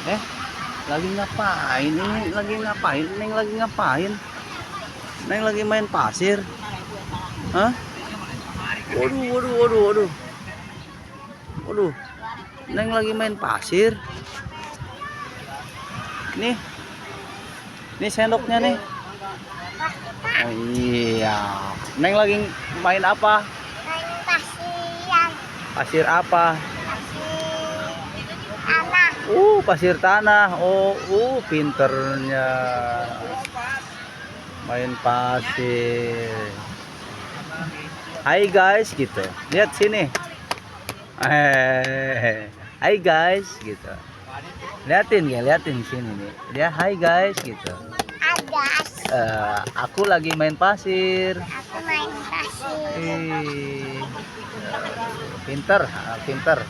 Eh, lagi ngapain? Ini lagi ngapain? Neng lagi ngapain? Neng lagi main pasir? Hah? Waduh, waduh, waduh, waduh. Waduh. Neng lagi main pasir. Nih sendoknya nih. Oh, iya. Neng lagi main apa? Main pasir. Pasir apa? Tanah. Pasir tanah. Pinternya. Main pasir. Hai guys gitu. Lihat sini. Hai guys gitu. Liatin sini nih. Dia hai guys gitu. Agas. Aku lagi main pasir. Aku main pasir. Pinter.